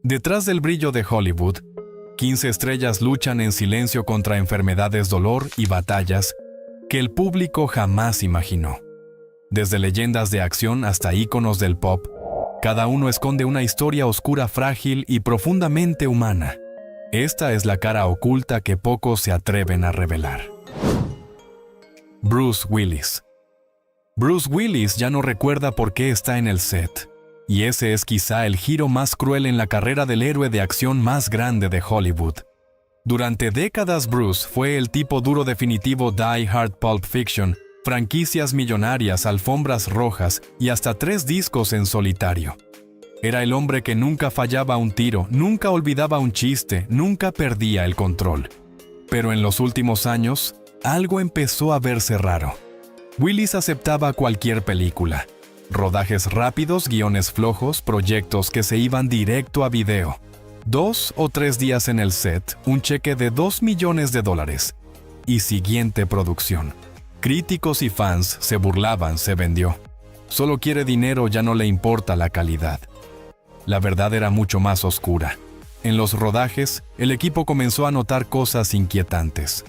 Detrás del brillo de Hollywood, 15 estrellas luchan en silencio contra enfermedades, dolor y batallas que el público jamás imaginó. Desde leyendas de acción hasta íconos del pop, cada uno esconde una historia oscura, frágil y profundamente humana. Esta es la cara oculta que pocos se atreven a revelar. Bruce Willis. Bruce Willis ya no recuerda por qué está en el set, y ese es quizá el giro más cruel en la carrera del héroe de acción más grande de Hollywood. Durante décadas Bruce fue el tipo duro definitivo: Die Hard, Pulp Fiction, franquicias millonarias, alfombras rojas y hasta 3 discos en solitario. Era el hombre que nunca fallaba un tiro, nunca olvidaba un chiste, nunca perdía el control. Pero en los últimos años, algo empezó a verse raro. Willis aceptaba cualquier película. Rodajes rápidos, guiones flojos, proyectos que se iban directo a video. 2 o 3 días en el set, un cheque de $2 millones. Y siguiente producción. Críticos y fans se burlaban, se vendió. Solo quiere dinero, ya no le importa la calidad. La verdad era mucho más oscura. En los rodajes, el equipo comenzó a notar cosas inquietantes.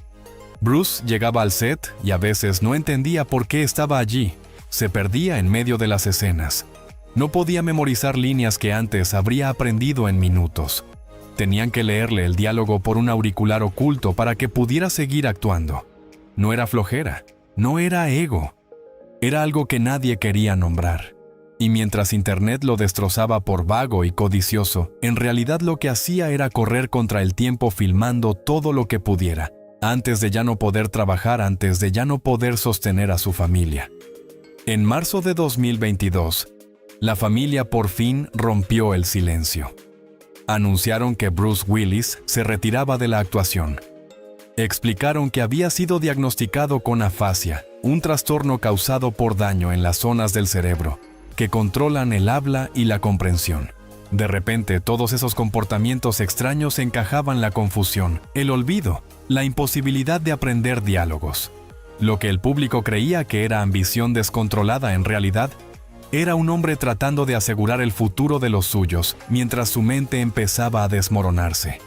Bruce llegaba al set y a veces no entendía por qué estaba allí. Se perdía en medio de las escenas. No podía memorizar líneas que antes habría aprendido en minutos. Tenían que leerle el diálogo por un auricular oculto para que pudiera seguir actuando. No era flojera, no era ego. Era algo que nadie quería nombrar. Y mientras Internet lo destrozaba por vago y codicioso, en realidad lo que hacía era correr contra el tiempo filmando todo lo que pudiera, antes de ya no poder trabajar, antes de ya no poder sostener a su familia. En marzo de 2022, la familia por fin rompió el silencio. Anunciaron que Bruce Willis se retiraba de la actuación. Explicaron que había sido diagnosticado con afasia, un trastorno causado por daño en las zonas del cerebro que controlan el habla y la comprensión. De repente, todos esos comportamientos extraños encajaban la confusión, el olvido, la imposibilidad de aprender diálogos. Lo que el público creía que era ambición descontrolada, en realidad, era un hombre tratando de asegurar el futuro de los suyos, mientras su mente empezaba a desmoronarse.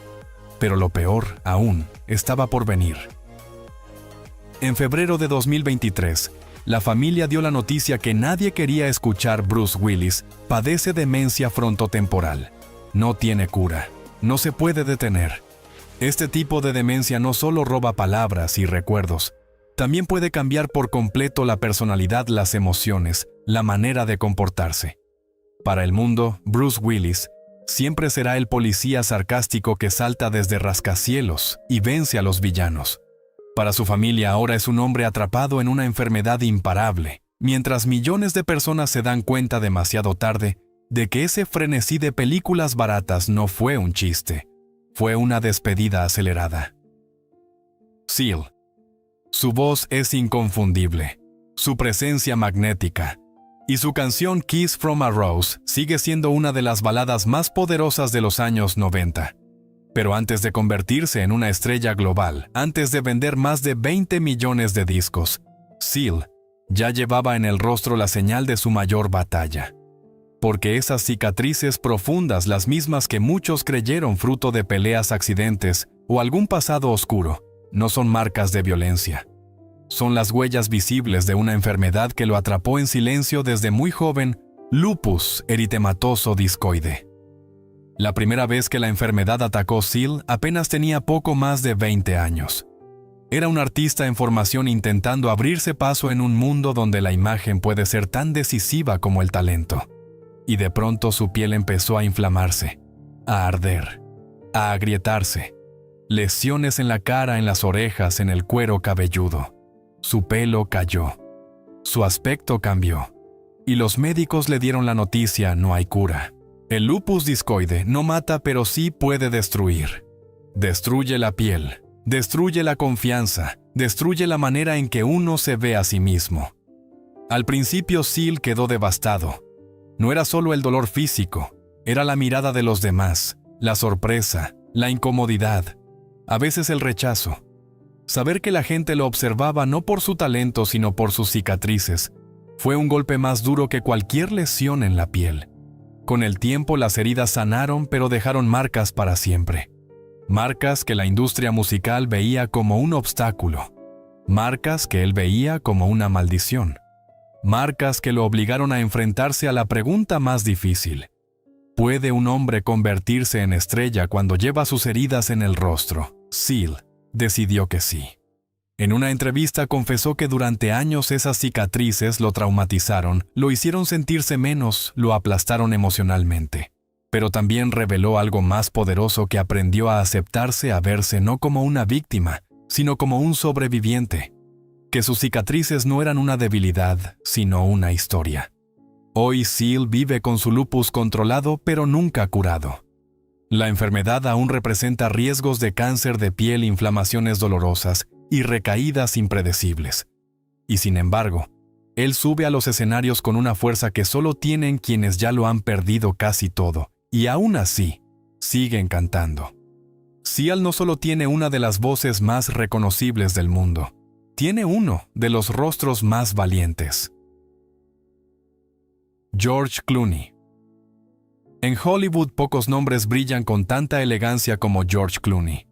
Pero lo peor, aún, estaba por venir. En febrero de 2023, la familia dio la noticia que nadie quería escuchar. Bruce Willis padece demencia frontotemporal. No tiene cura. No se puede detener. Este tipo de demencia no solo roba palabras y recuerdos, también puede cambiar por completo la personalidad, las emociones, la manera de comportarse. Para el mundo, Bruce Willis siempre será el policía sarcástico que salta desde rascacielos y vence a los villanos. Para su familia ahora es un hombre atrapado en una enfermedad imparable, mientras millones de personas se dan cuenta demasiado tarde de que ese frenesí de películas baratas no fue un chiste, fue una despedida acelerada. Seal. Su voz es inconfundible, su presencia magnética, y su canción Kiss from a Rose sigue siendo una de las baladas más poderosas de los años 90. Pero antes de convertirse en una estrella global, antes de vender más de 20 millones de discos, Seal ya llevaba en el rostro la señal de su mayor batalla. Porque esas cicatrices profundas, las mismas que muchos creyeron fruto de peleas, accidentes o algún pasado oscuro, no son marcas de violencia. Son las huellas visibles de una enfermedad que lo atrapó en silencio desde muy joven: lupus eritematoso discoide. La primera vez que la enfermedad atacó Seal apenas tenía poco más de 20 años. Era un artista en formación intentando abrirse paso en un mundo donde la imagen puede ser tan decisiva como el talento. Y de pronto su piel empezó a inflamarse, a arder, a agrietarse. Lesiones en la cara, en las orejas, en el cuero cabelludo. Su pelo cayó. Su aspecto cambió. Y los médicos le dieron la noticia: no hay cura. El lupus discoide no mata, pero sí puede destruir. Destruye la piel, destruye la confianza, destruye la manera en que uno se ve a sí mismo. Al principio Seal quedó devastado. No era solo el dolor físico, era la mirada de los demás, la sorpresa, la incomodidad, a veces el rechazo. Saber que la gente lo observaba no por su talento sino por sus cicatrices fue un golpe más duro que cualquier lesión en la piel. Con el tiempo las heridas sanaron, pero dejaron marcas para siempre. Marcas que la industria musical veía como un obstáculo. Marcas que él veía como una maldición. Marcas que lo obligaron a enfrentarse a la pregunta más difícil. ¿Puede un hombre convertirse en estrella cuando lleva sus heridas en el rostro? Seal decidió que sí. En una entrevista confesó que durante años esas cicatrices lo traumatizaron, lo hicieron sentirse menos, lo aplastaron emocionalmente. Pero también reveló algo más poderoso, que aprendió a aceptarse, a verse no como una víctima, sino como un sobreviviente. Que sus cicatrices no eran una debilidad, sino una historia. Hoy Seal vive con su lupus controlado, pero nunca curado. La enfermedad aún representa riesgos de cáncer de piel, inflamaciones dolorosas y recaídas impredecibles. Y sin embargo, él sube a los escenarios con una fuerza que solo tienen quienes ya lo han perdido casi todo, y aún así, siguen cantando. Seal no solo tiene una de las voces más reconocibles del mundo, tiene uno de los rostros más valientes. George Clooney. En Hollywood pocos nombres brillan con tanta elegancia como George Clooney.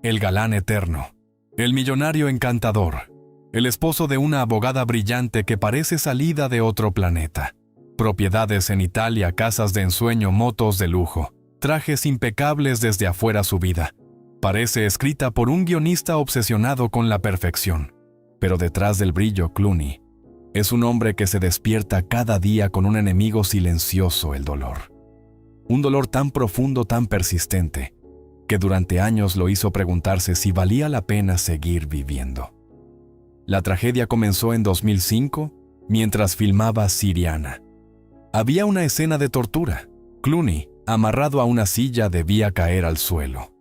El galán eterno, el millonario encantador, el esposo de una abogada brillante que parece salida de otro planeta. Propiedades en Italia, casas de ensueño, motos de lujo, trajes impecables desde afuera su vida. Parece escrita por un guionista obsesionado con la perfección. Pero detrás del brillo, Clooney es un hombre que se despierta cada día con un enemigo silencioso: el dolor. Un dolor tan profundo, tan persistente, que durante años lo hizo preguntarse si valía la pena seguir viviendo. La tragedia comenzó en 2005, mientras filmaba Syriana. Había una escena de tortura. Clooney, amarrado a una silla, debía caer al suelo.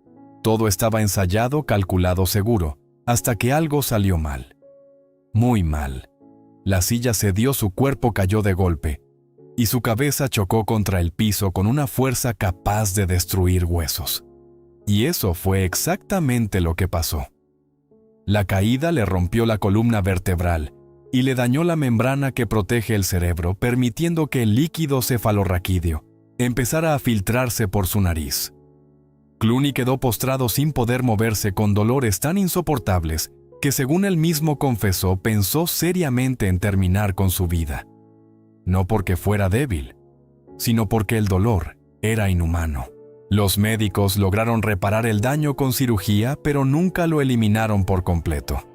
Todo estaba ensayado, calculado, seguro, hasta que algo salió mal. Muy mal. La silla cedió, su cuerpo cayó de golpe, y su cabeza chocó contra el piso con una fuerza capaz de destruir huesos. Y eso fue exactamente lo que pasó. La caída le rompió la columna vertebral y le dañó la membrana que protege el cerebro, permitiendo que el líquido cefalorraquídeo empezara a filtrarse por su nariz. Clooney quedó postrado sin poder moverse, con dolores tan insoportables que, según él mismo confesó, pensó seriamente en terminar con su vida. No porque fuera débil, sino porque el dolor era inhumano. Los médicos lograron reparar el daño con cirugía, pero nunca lo eliminaron por completo.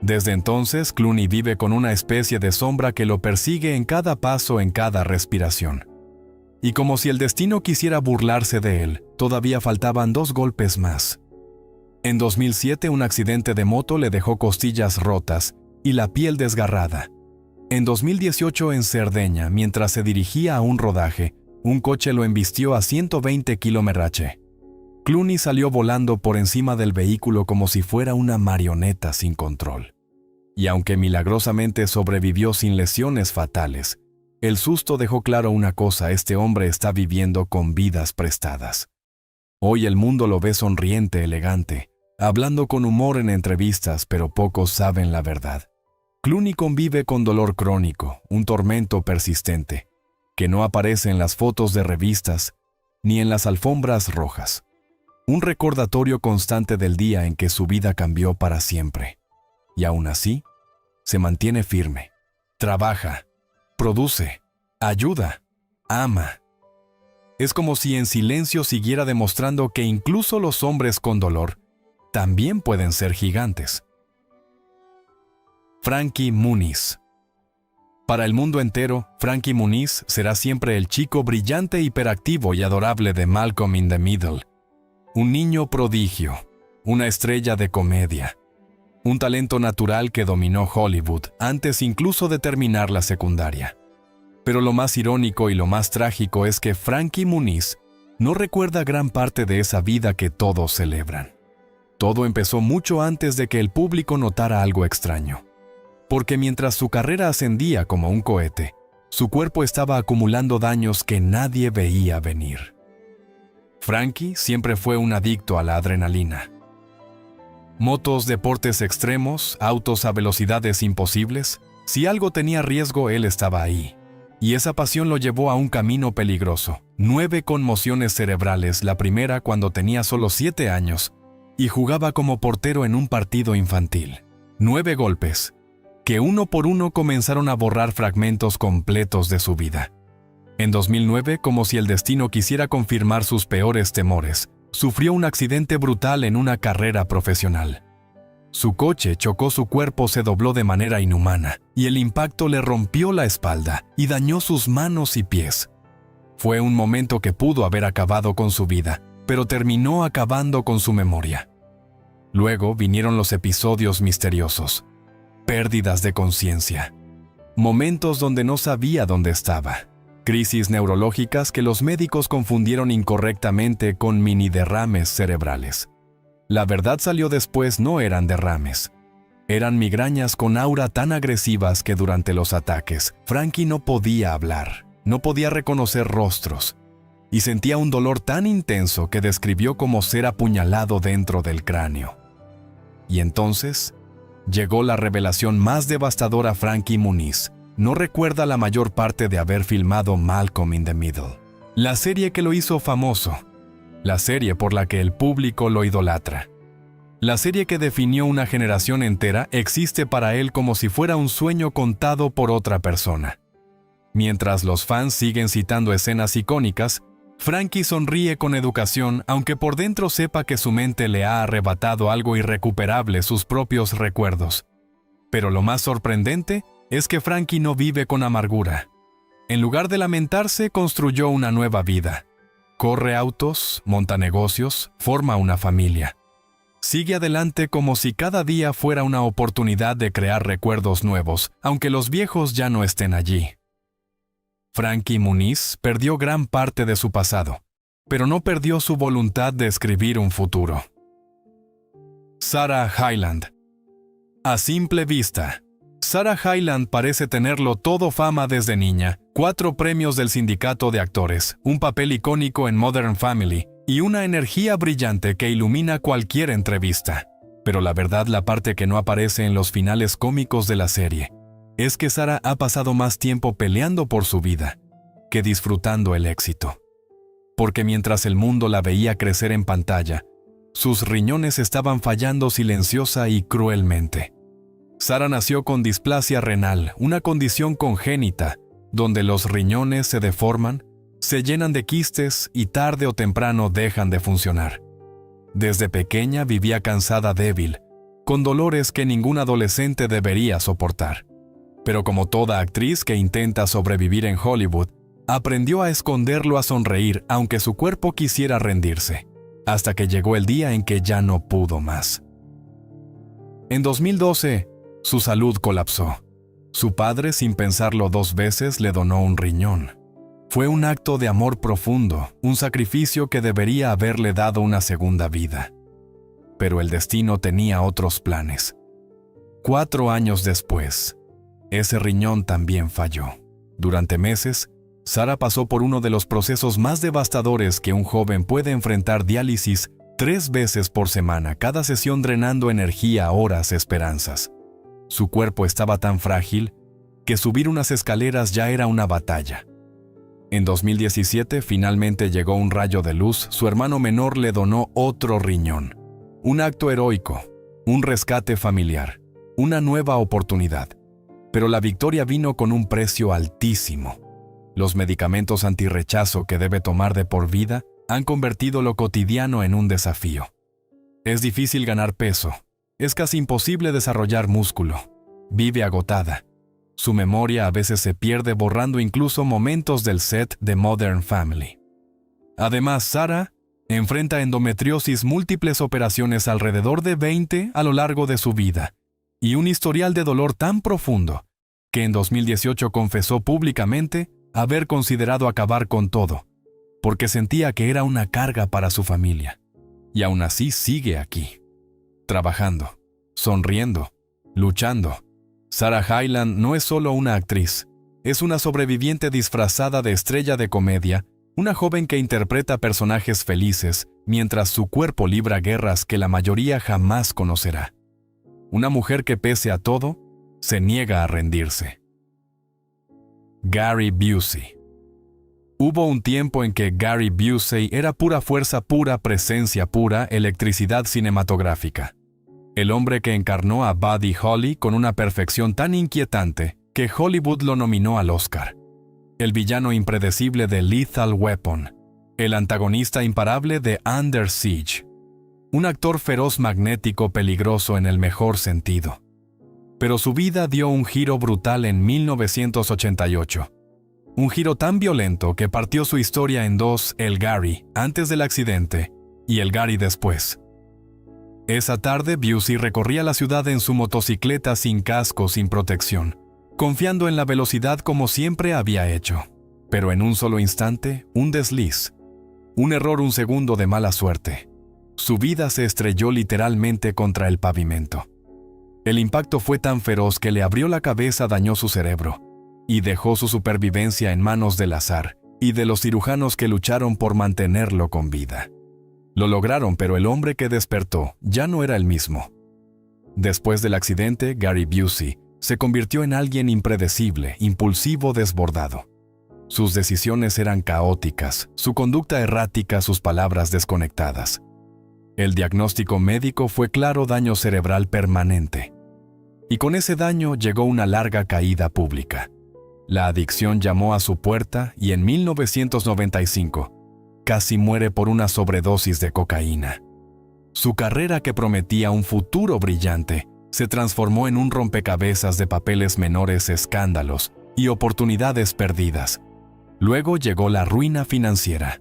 Desde entonces, Clooney vive con una especie de sombra que lo persigue en cada paso, en cada respiración. Y como si el destino quisiera burlarse de él, todavía faltaban 2 golpes más. En 2007, un accidente de moto le dejó costillas rotas y la piel desgarrada. En 2018, en Cerdeña, mientras se dirigía a un rodaje, un coche lo embistió a 120 km/h. Clooney salió volando por encima del vehículo como si fuera una marioneta sin control. Y aunque milagrosamente sobrevivió sin lesiones fatales, el susto dejó claro una cosa: este hombre está viviendo con vidas prestadas. Hoy el mundo lo ve sonriente, elegante, hablando con humor en entrevistas, pero pocos saben la verdad. Clooney convive con dolor crónico, un tormento persistente, que no aparece en las fotos de revistas ni en las alfombras rojas. Un recordatorio constante del día en que su vida cambió para siempre. Y aún así, se mantiene firme, trabaja, produce, ayuda, ama. Es como si en silencio siguiera demostrando que incluso los hombres con dolor también pueden ser gigantes. Frankie Muniz. Para el mundo entero, Frankie Muniz será siempre el chico brillante, hiperactivo y adorable de Malcolm in the Middle. Un niño prodigio, una estrella de comedia, un talento natural que dominó Hollywood antes incluso de terminar la secundaria. Pero lo más irónico y lo más trágico es que Frankie Muniz no recuerda gran parte de esa vida que todos celebran. Todo empezó mucho antes de que el público notara algo extraño. Porque mientras su carrera ascendía como un cohete, su cuerpo estaba acumulando daños que nadie veía venir. Frankie siempre fue un adicto a la adrenalina. Motos, deportes extremos, autos a velocidades imposibles. Si algo tenía riesgo, él estaba ahí. Y esa pasión lo llevó a un camino peligroso. 9 conmociones cerebrales, la primera cuando tenía solo 7 años, y jugaba como portero en un partido infantil. 9 golpes, que uno por uno comenzaron a borrar fragmentos completos de su vida. En 2009, como si el destino quisiera confirmar sus peores temores, sufrió un accidente brutal en una carrera profesional. Su coche chocó, su cuerpo se dobló de manera inhumana, y el impacto le rompió la espalda y dañó sus manos y pies. Fue un momento que pudo haber acabado con su vida, pero terminó acabando con su memoria. Luego vinieron los episodios misteriosos, pérdidas de conciencia, momentos donde no sabía dónde estaba, crisis neurológicas que los médicos confundieron incorrectamente con mini derrames cerebrales. La verdad salió después, no eran derrames. Eran migrañas con aura tan agresivas que durante los ataques, Frankie no podía hablar, no podía reconocer rostros, y sentía un dolor tan intenso que describió como ser apuñalado dentro del cráneo. Y entonces, llegó la revelación más devastadora. Frankie Muniz no recuerda la mayor parte de haber filmado Malcolm in the Middle, la serie que lo hizo famoso, la serie por la que el público lo idolatra. La serie que definió una generación entera existe para él como si fuera un sueño contado por otra persona. Mientras los fans siguen citando escenas icónicas, Frankie sonríe con educación, aunque por dentro sepa que su mente le ha arrebatado algo irrecuperable, sus propios recuerdos. Pero lo más sorprendente es que Frankie no vive con amargura. En lugar de lamentarse, construyó una nueva vida. Corre autos, monta negocios, forma una familia. Sigue adelante como si cada día fuera una oportunidad de crear recuerdos nuevos, aunque los viejos ya no estén allí. Frankie Muniz perdió gran parte de su pasado, pero no perdió su voluntad de escribir un futuro. Sarah Hyland. A simple vista, Sarah Hyland parece tenerlo todo: fama desde niña, 4 premios del sindicato de actores, un papel icónico en Modern Family y una energía brillante que ilumina cualquier entrevista. Pero la verdad, la parte que no aparece en los finales cómicos de la serie, es que Sarah ha pasado más tiempo peleando por su vida que disfrutando el éxito. Porque mientras el mundo la veía crecer en pantalla, sus riñones estaban fallando silenciosa y cruelmente. Sarah nació con displasia renal, una condición congénita, donde los riñones se deforman, se llenan de quistes y tarde o temprano dejan de funcionar. Desde pequeña vivía cansada, débil, con dolores que ningún adolescente debería soportar. Pero como toda actriz que intenta sobrevivir en Hollywood, aprendió a esconderlo, a sonreír, aunque su cuerpo quisiera rendirse, hasta que llegó el día en que ya no pudo más. En 2012, su salud colapsó. Su padre, sin pensarlo 2 veces, le donó un riñón. Fue un acto de amor profundo, un sacrificio que debería haberle dado una segunda vida. Pero el destino tenía otros planes. 4 años después, ese riñón también falló. Durante meses, Sarah pasó por uno de los procesos más devastadores que un joven puede enfrentar: diálisis 3 veces por semana, cada sesión drenando energía, horas, esperanzas. Su cuerpo estaba tan frágil que subir unas escaleras ya era una batalla. En 2017 finalmente llegó un rayo de luz: su hermano menor le donó otro riñón. Un acto heroico, un rescate familiar, una nueva oportunidad. Pero la victoria vino con un precio altísimo. Los medicamentos antirrechazo que debe tomar de por vida han convertido lo cotidiano en un desafío. Es difícil ganar peso. Es casi imposible desarrollar músculo. Vive agotada. Su memoria a veces se pierde, borrando incluso momentos del set de Modern Family. Además, Sarah enfrenta endometriosis, múltiples operaciones, alrededor de 20 a lo largo de su vida, y un historial de dolor tan profundo que en 2018 confesó públicamente haber considerado acabar con todo, porque sentía que era una carga para su familia. Y aún así sigue aquí, trabajando, sonriendo, luchando. Sarah Hyland no es solo una actriz, es una sobreviviente disfrazada de estrella de comedia, una joven que interpreta personajes felices mientras su cuerpo libra guerras que la mayoría jamás conocerá. Una mujer que, pese a todo, se niega a rendirse. Gary Busey. Hubo un tiempo en que Gary Busey era pura fuerza, pura presencia, pura electricidad cinematográfica. El hombre que encarnó a Buddy Holly con una perfección tan inquietante que Hollywood lo nominó al Oscar. El villano impredecible de Lethal Weapon. El antagonista imparable de Under Siege. Un actor feroz, magnético, peligroso en el mejor sentido. Pero su vida dio un giro brutal en 1988. Un giro tan violento que partió su historia en dos: el Gary antes del accidente y el Gary después. Esa tarde, Busey recorría la ciudad en su motocicleta sin casco, sin protección, confiando en la velocidad como siempre había hecho. Pero en un solo instante, un desliz. Un error, un segundo de mala suerte. Su vida se estrelló literalmente contra el pavimento. El impacto fue tan feroz que le abrió la cabeza, dañó su cerebro, y dejó su supervivencia en manos del azar y de los cirujanos que lucharon por mantenerlo con vida. Lo lograron, pero el hombre que despertó ya no era el mismo. Después del accidente, Gary Busey se convirtió en alguien impredecible, impulsivo, desbordado. Sus decisiones eran caóticas, su conducta errática, sus palabras desconectadas. El diagnóstico médico fue claro: daño cerebral permanente. Y con ese daño llegó una larga caída pública. La adicción llamó a su puerta y en 1995 casi muere por una sobredosis de cocaína. Su carrera, que prometía un futuro brillante, se transformó en un rompecabezas de papeles menores, escándalos y oportunidades perdidas. Luego llegó la ruina financiera.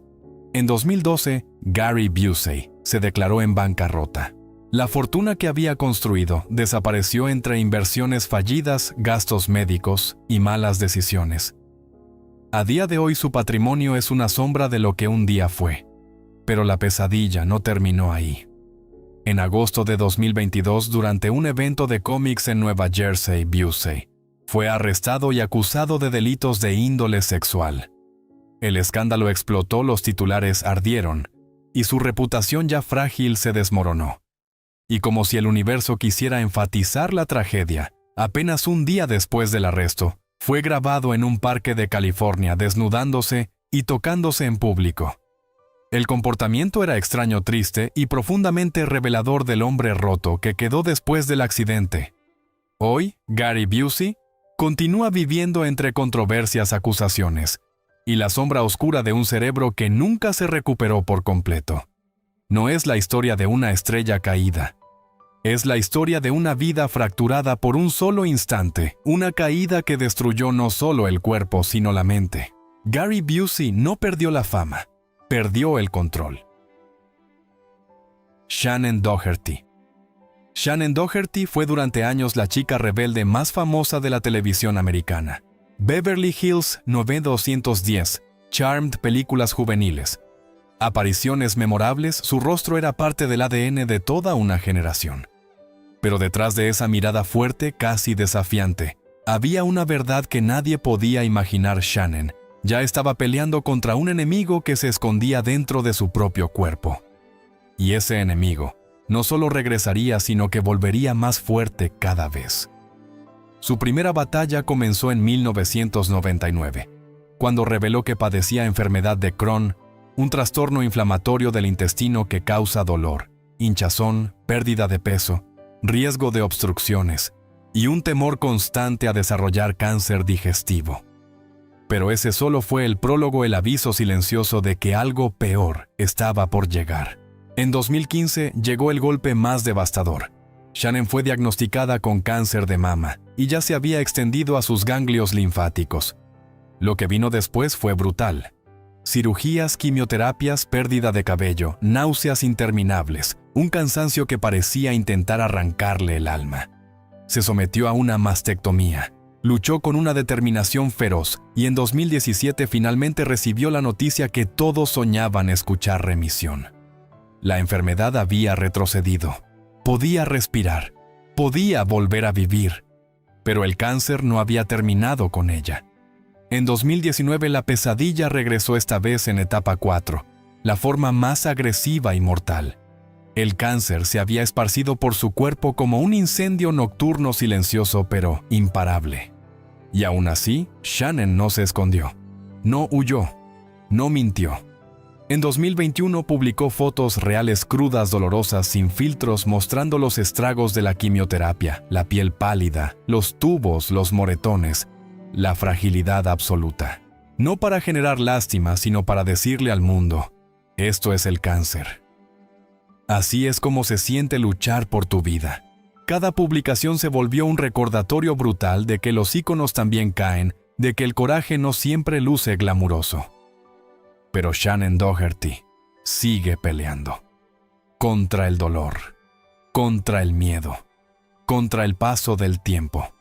En 2012, Gary Busey se declaró en bancarrota. La fortuna que había construido desapareció entre inversiones fallidas, gastos médicos y malas decisiones. A día de hoy su patrimonio es una sombra de lo que un día fue. Pero la pesadilla no terminó ahí. En agosto de 2022, durante un evento de cómics en Nueva Jersey, Busey fue arrestado y acusado de delitos de índole sexual. El escándalo explotó, los titulares ardieron, y su reputación ya frágil se desmoronó. Y como si el universo quisiera enfatizar la tragedia, apenas un día después del arresto, fue grabado en un parque de California desnudándose y tocándose en público. El comportamiento era extraño, triste y profundamente revelador del hombre roto que quedó después del accidente. Hoy, Gary Busey continúa viviendo entre controversias, acusaciones y la sombra oscura de un cerebro que nunca se recuperó por completo. No es la historia de una estrella caída. Es la historia de una vida fracturada por un solo instante, una caída que destruyó no solo el cuerpo, sino la mente. Gary Busey no perdió la fama, perdió el control. Shannen Doherty. Shannen Doherty fue durante años la chica rebelde más famosa de la televisión americana. Beverly Hills 90210, Charmed, películas juveniles. Apariciones memorables, su rostro era parte del ADN de toda una generación. Pero detrás de esa mirada fuerte, casi desafiante, había una verdad que nadie podía imaginar. Shannen ya estaba peleando contra un enemigo que se escondía dentro de su propio cuerpo. Y ese enemigo no solo regresaría, sino que volvería más fuerte cada vez. Su primera batalla comenzó en 1999, cuando reveló que padecía enfermedad de Crohn, un trastorno inflamatorio del intestino que causa dolor, hinchazón, pérdida de peso, riesgo de obstrucciones y un temor constante a desarrollar cáncer digestivo. Pero ese solo fue el prólogo, el aviso silencioso de que algo peor estaba por llegar. En 2015 llegó el golpe más devastador. Shannen fue diagnosticada con cáncer de mama y ya se había extendido a sus ganglios linfáticos. Lo que vino después fue brutal. Cirugías, quimioterapias, pérdida de cabello, náuseas interminables, un cansancio que parecía intentar arrancarle el alma. Se sometió a una mastectomía, luchó con una determinación feroz y en 2017 finalmente recibió la noticia que todos soñaban escuchar: remisión. La enfermedad había retrocedido. Podía respirar, podía volver a vivir, pero el cáncer no había terminado con ella. En 2019 la pesadilla regresó, esta vez en etapa 4, la forma más agresiva y mortal. El cáncer se había esparcido por su cuerpo como un incendio nocturno, silencioso pero imparable. Y aún así, Shannon no se escondió, no huyó, no mintió. En 2021 publicó fotos reales crudas dolorosas sin filtros mostrando los estragos de la quimioterapia, la piel pálida, los tubos, los moretones, la fragilidad absoluta. No para generar lástima, sino para decirle al mundo, esto es el cáncer. Así es como se siente luchar por tu vida. Cada publicación se volvió un recordatorio brutal de que los íconos también caen, de que el coraje no siempre luce glamuroso. Pero Shannon Doherty sigue peleando. Contra el dolor, contra el miedo, contra el paso del tiempo.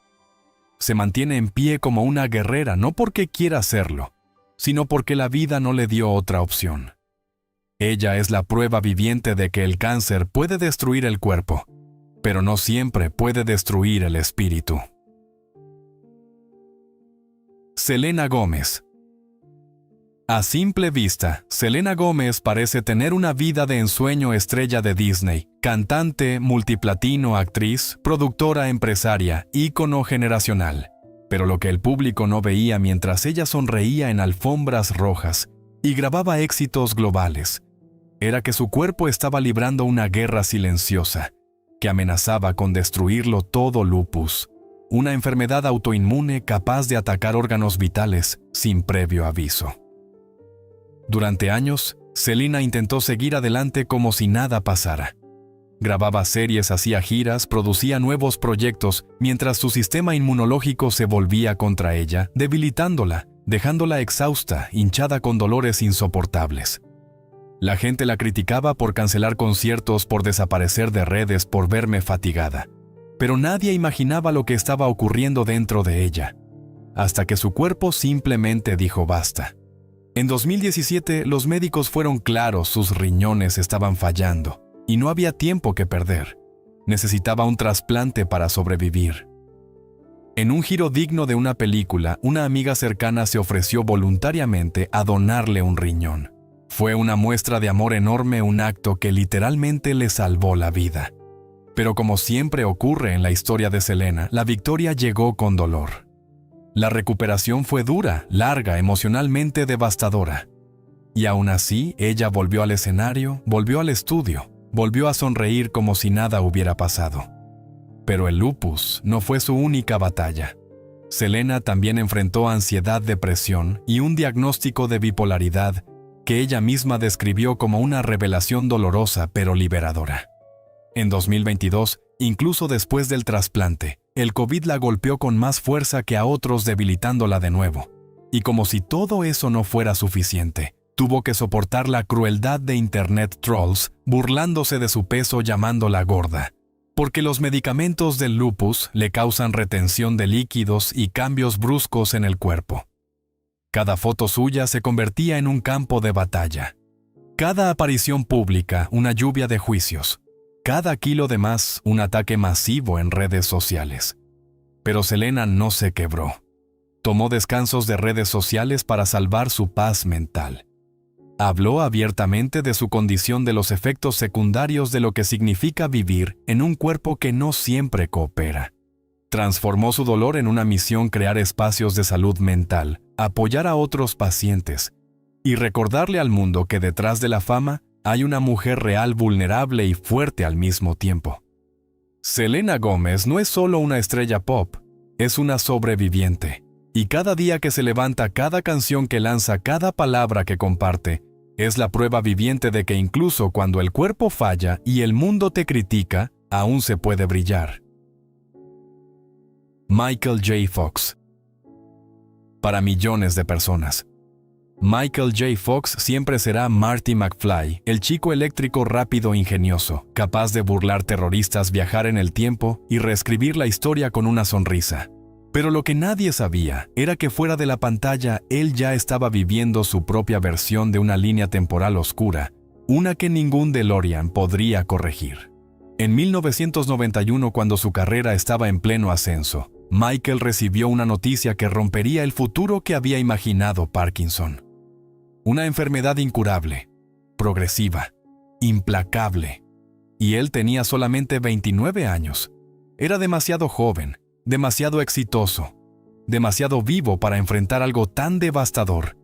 Se mantiene en pie como una guerrera no porque quiera hacerlo, sino porque la vida no le dio otra opción. Ella es la prueba viviente de que el cáncer puede destruir el cuerpo, pero no siempre puede destruir el espíritu. Selena Gomez. A simple vista, Selena Gomez parece tener una vida de ensueño estrella de Disney, cantante, multiplatino, actriz, productora, empresaria, ícono generacional. Pero lo que el público no veía mientras ella sonreía en alfombras rojas y grababa éxitos globales, era que su cuerpo estaba librando una guerra silenciosa, que amenazaba con destruirlo todo. Lupus, una enfermedad autoinmune capaz de atacar órganos vitales sin previo aviso. Durante años, Selena intentó seguir adelante como si nada pasara. Grababa series, hacía giras, producía nuevos proyectos, mientras su sistema inmunológico se volvía contra ella, debilitándola, dejándola exhausta, hinchada con dolores insoportables. La gente la criticaba por cancelar conciertos, por desaparecer de redes, por verme fatigada. Pero nadie imaginaba lo que estaba ocurriendo dentro de ella, hasta que su cuerpo simplemente dijo basta. En 2017, los médicos fueron claros, sus riñones estaban fallando, y no había tiempo que perder. Necesitaba un trasplante para sobrevivir. En un giro digno de una película, una amiga cercana se ofreció voluntariamente a donarle un riñón. Fue una muestra de amor enorme, un acto que literalmente le salvó la vida. Pero como siempre ocurre en la historia de Selena, la victoria llegó con dolor. La recuperación fue dura, larga, emocionalmente devastadora. Y aún así, ella volvió al escenario, volvió al estudio, volvió a sonreír como si nada hubiera pasado. Pero el lupus no fue su única batalla. Selena también enfrentó ansiedad, depresión y un diagnóstico de bipolaridad que ella misma describió como una revelación dolorosa pero liberadora. En 2022, incluso después del trasplante, el COVID la golpeó con más fuerza que a otros, debilitándola de nuevo. Y como si todo eso no fuera suficiente, tuvo que soportar la crueldad de Internet trolls, burlándose de su peso, llamándola gorda. Porque los medicamentos del lupus le causan retención de líquidos y cambios bruscos en el cuerpo. Cada foto suya se convertía en un campo de batalla. Cada aparición pública, una lluvia de juicios. Cada kilo de más, un ataque masivo en redes sociales. Pero Selena no se quebró. Tomó descansos de redes sociales para salvar su paz mental. Habló abiertamente de su condición, de los efectos secundarios de lo que significa vivir en un cuerpo que no siempre coopera. Transformó su dolor en una misión: crear espacios de salud mental, apoyar a otros pacientes y recordarle al mundo que detrás de la fama hay una mujer real, vulnerable y fuerte al mismo tiempo. Selena Gomez no es solo una estrella pop, es una sobreviviente. Y cada día que se levanta, cada canción que lanza, cada palabra que comparte, es la prueba viviente de que incluso cuando el cuerpo falla y el mundo te critica, aún se puede brillar. Michael J. Fox. Para millones de personas, Michael J. Fox siempre será Marty McFly, el chico eléctrico rápido e ingenioso, capaz de burlar terroristas, viajar en el tiempo y reescribir la historia con una sonrisa. Pero lo que nadie sabía era que fuera de la pantalla él ya estaba viviendo su propia versión de una línea temporal oscura, una que ningún DeLorean podría corregir. En 1991, cuando su carrera estaba en pleno ascenso, Michael recibió una noticia que rompería el futuro que había imaginado Parkinson. Una enfermedad incurable, progresiva, implacable. Y él tenía solamente 29 años. Era demasiado joven, demasiado exitoso, demasiado vivo para enfrentar algo tan devastador.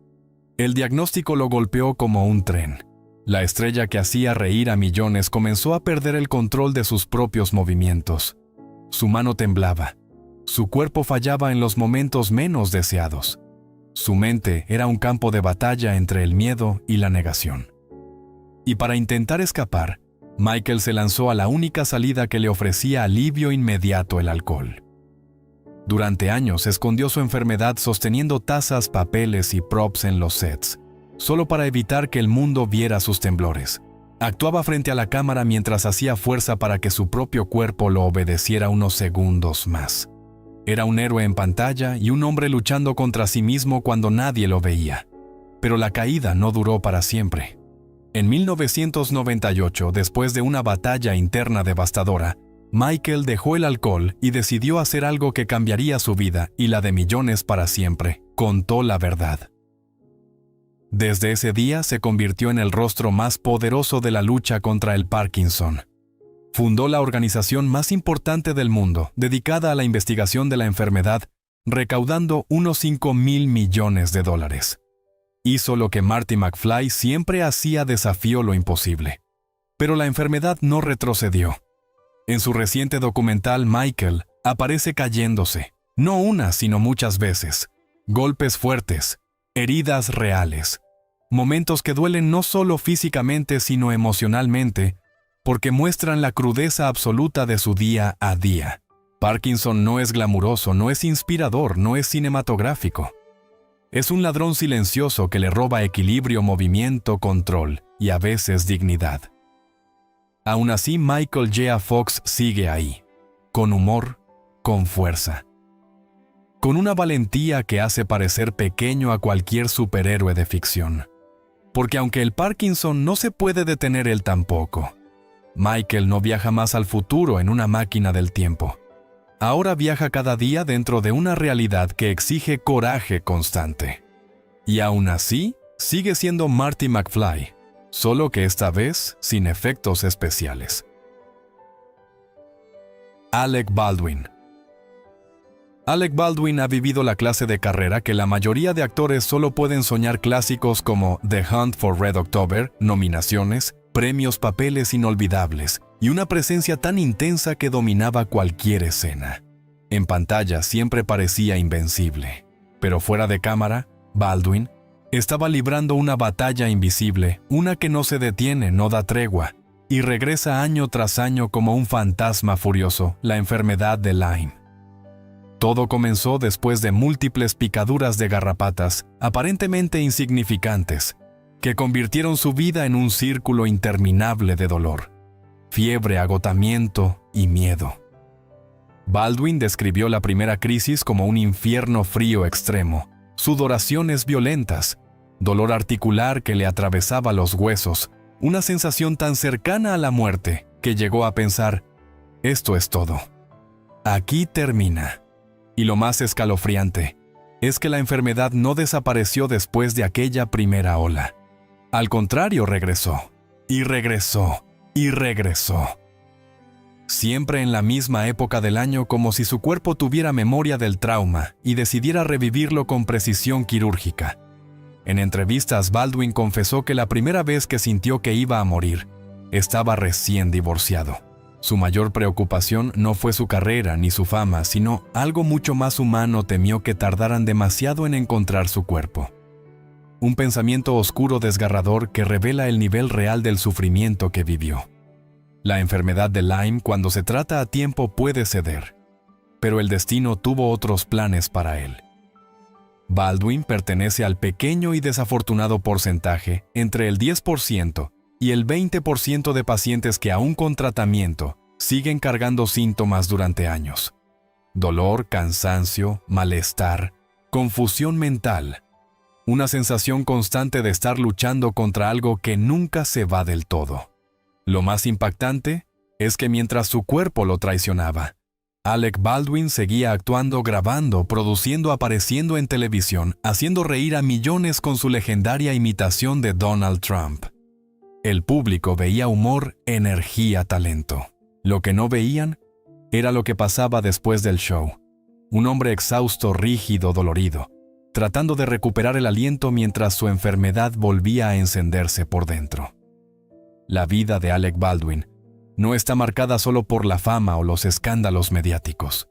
El diagnóstico lo golpeó como un tren. La estrella que hacía reír a millones comenzó a perder el control de sus propios movimientos. Su mano temblaba. Su cuerpo fallaba en los momentos menos deseados. Su mente era un campo de batalla entre el miedo y la negación. Y para intentar escapar, Michael se lanzó a la única salida que le ofrecía alivio inmediato: el alcohol. Durante años escondió su enfermedad sosteniendo tazas, papeles y props en los sets, solo para evitar que el mundo viera sus temblores. Actuaba frente a la cámara mientras hacía fuerza para que su propio cuerpo lo obedeciera unos segundos más. Era un héroe en pantalla y un hombre luchando contra sí mismo cuando nadie lo veía. Pero la caída no duró para siempre. En 1998, después de una batalla interna devastadora, Michael dejó el alcohol y decidió hacer algo que cambiaría su vida y la de millones para siempre. Contó la verdad. Desde ese día se convirtió en el rostro más poderoso de la lucha contra el Parkinson. Fundó la organización más importante del mundo, dedicada a la investigación de la enfermedad, recaudando unos $5,000 millones. Hizo lo que Marty McFly siempre hacía: desafió lo imposible. Pero la enfermedad no retrocedió. En su reciente documental, Michael aparece cayéndose, no una, sino muchas veces. Golpes fuertes, heridas reales, momentos que duelen no solo físicamente, sino emocionalmente, porque muestran la crudeza absoluta de su día a día. Parkinson no es glamuroso, no es inspirador, no es cinematográfico. Es un ladrón silencioso que le roba equilibrio, movimiento, control y a veces dignidad. Aún así, Michael J. Fox sigue ahí, con humor, con fuerza, con una valentía que hace parecer pequeño a cualquier superhéroe de ficción. Porque aunque el Parkinson no se puede detener, él tampoco. Michael no viaja más al futuro en una máquina del tiempo. Ahora viaja cada día dentro de una realidad que exige coraje constante. Y aún así, sigue siendo Marty McFly, solo que esta vez sin efectos especiales. Alec Baldwin. Alec Baldwin ha vivido la clase de carrera que la mayoría de actores solo pueden soñar: clásicos como The Hunt for Red October, nominaciones, premios, papeles inolvidables y una presencia tan intensa que dominaba cualquier escena. En pantalla siempre parecía invencible, pero fuera de cámara, Baldwin estaba librando una batalla invisible, una que no se detiene, no da tregua, y regresa año tras año como un fantasma furioso: la enfermedad de Lyme. Todo comenzó después de múltiples picaduras de garrapatas, aparentemente insignificantes, que convirtieron su vida en un círculo interminable de dolor, fiebre, agotamiento y miedo. Baldwin describió la primera crisis como un infierno frío extremo, sudoraciones violentas, dolor articular que le atravesaba los huesos, una sensación tan cercana a la muerte que llegó a pensar: esto es todo. Aquí termina. Y lo más escalofriante es que la enfermedad no desapareció después de aquella primera ola. Al contrario, regresó, y regresó, y regresó. Siempre en la misma época del año, como si su cuerpo tuviera memoria del trauma y decidiera revivirlo con precisión quirúrgica. En entrevistas, Baldwin confesó que la primera vez que sintió que iba a morir, estaba recién divorciado. Su mayor preocupación no fue su carrera ni su fama, sino algo mucho más humano: temió que tardaran demasiado en encontrar su cuerpo. Un pensamiento oscuro, desgarrador, que revela el nivel real del sufrimiento que vivió. La enfermedad de Lyme, cuando se trata a tiempo, puede ceder, pero el destino tuvo otros planes para él. Baldwin pertenece al pequeño y desafortunado porcentaje, entre el 10% y el 20% de pacientes que aún con tratamiento siguen cargando síntomas durante años. Dolor, cansancio, malestar, confusión mental, una sensación constante de estar luchando contra algo que nunca se va del todo. Lo más impactante es que mientras su cuerpo lo traicionaba, Alec Baldwin seguía actuando, grabando, produciendo, apareciendo en televisión, haciendo reír a millones con su legendaria imitación de Donald Trump. El público veía humor, energía, talento. Lo que no veían era lo que pasaba después del show. un hombre exhausto, rígido, dolorido, tratando de recuperar el aliento mientras su enfermedad volvía a encenderse por dentro. La vida de Alec Baldwin no está marcada solo por la fama o los escándalos mediáticos.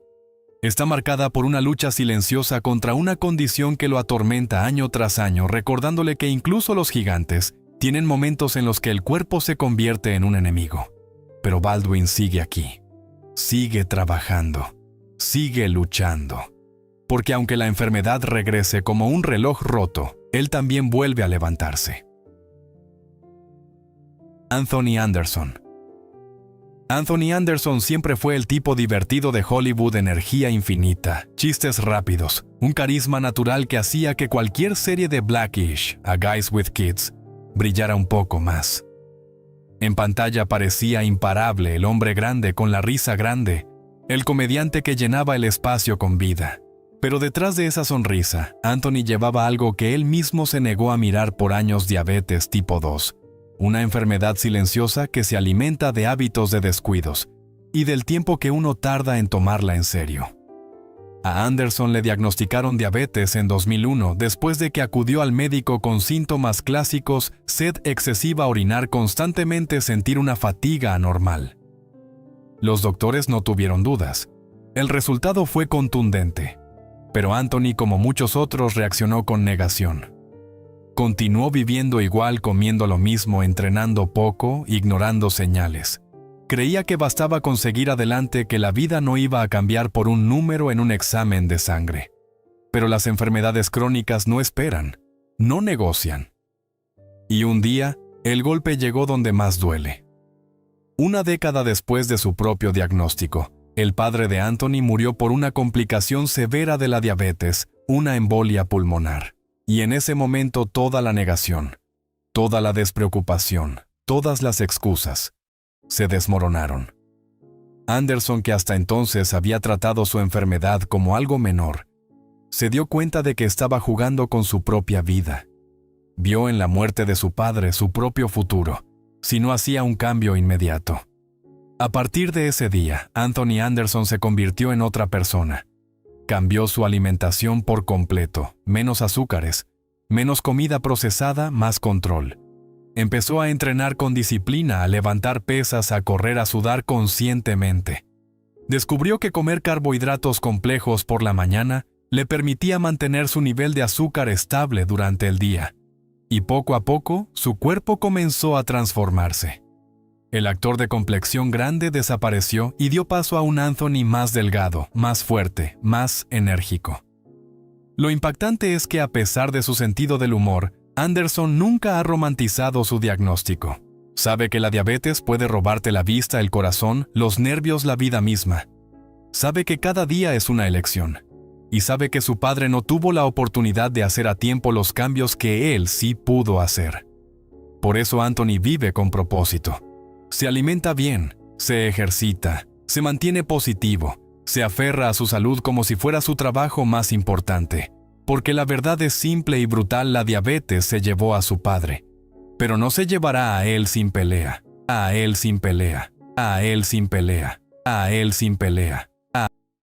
Está marcada por una lucha silenciosa contra una condición que lo atormenta año tras año, recordándole que incluso los gigantes tienen momentos en los que el cuerpo se convierte en un enemigo. Pero Baldwin sigue aquí, sigue trabajando, sigue luchando. Porque aunque la enfermedad regrese como un reloj roto, él también vuelve a levantarse. Anthony Anderson. Anthony Anderson siempre fue el tipo divertido de Hollywood, energía infinita, chistes rápidos, un carisma natural que hacía que cualquier serie de Blackish, A Guys with Kids, brillara un poco más. En pantalla parecía imparable el hombre grande con la risa grande, el comediante que llenaba el espacio con vida. Pero detrás de esa sonrisa, Anthony llevaba algo que él mismo se negó a mirar por años: diabetes tipo 2. Una enfermedad silenciosa que se alimenta de hábitos de descuidos y del tiempo que uno tarda en tomarla en serio. A Anderson le diagnosticaron diabetes en 2001 después de que acudió al médico con síntomas clásicos: sed excesiva, orinar constantemente, sentir una fatiga anormal. Los doctores no tuvieron dudas. El resultado fue contundente, pero Anthony, como muchos otros, reaccionó con negación. Continuó viviendo igual, comiendo lo mismo, entrenando poco, ignorando señales. Creía que bastaba con seguir adelante, que la vida no iba a cambiar por un número en un examen de sangre. Pero las enfermedades crónicas no esperan, no negocian. Y un día, el golpe llegó donde más duele. Una década después de su propio diagnóstico, el padre de Anthony murió por una complicación severa de la diabetes, una embolia pulmonar. Y en ese momento toda la negación, toda la despreocupación, todas las excusas, se desmoronaron. Anderson, que hasta entonces había tratado su enfermedad como algo menor, se dio cuenta de que estaba jugando con su propia vida. Vio en la muerte de su padre su propio futuro, si no hacía un cambio inmediato. A partir de ese día, Anthony Anderson se convirtió en otra persona. Cambió su alimentación por completo: menos azúcares, menos comida procesada, más control. Empezó a entrenar con disciplina, a levantar pesas, a correr, a sudar conscientemente. Descubrió que comer carbohidratos complejos por la mañana le permitía mantener su nivel de azúcar estable durante el día. Y poco a poco, su cuerpo comenzó a transformarse. El actor de complexión grande desapareció y dio paso a un Anthony más delgado, más fuerte, más enérgico. Lo impactante es que, a pesar de su sentido del humor, Anderson nunca ha romantizado su diagnóstico. Sabe que la diabetes puede robarte la vista, el corazón, los nervios, la vida misma. Sabe que cada día es una elección. Y sabe que su padre no tuvo la oportunidad de hacer a tiempo los cambios que él sí pudo hacer. Por eso Anthony vive con propósito. Se alimenta bien, se ejercita, se mantiene positivo, se aferra a su salud como si fuera su trabajo más importante. Porque la verdad es simple y brutal: la diabetes se llevó a su padre. Pero no se llevará a él sin pelea, a él sin pelea, a él sin pelea, a él sin pelea.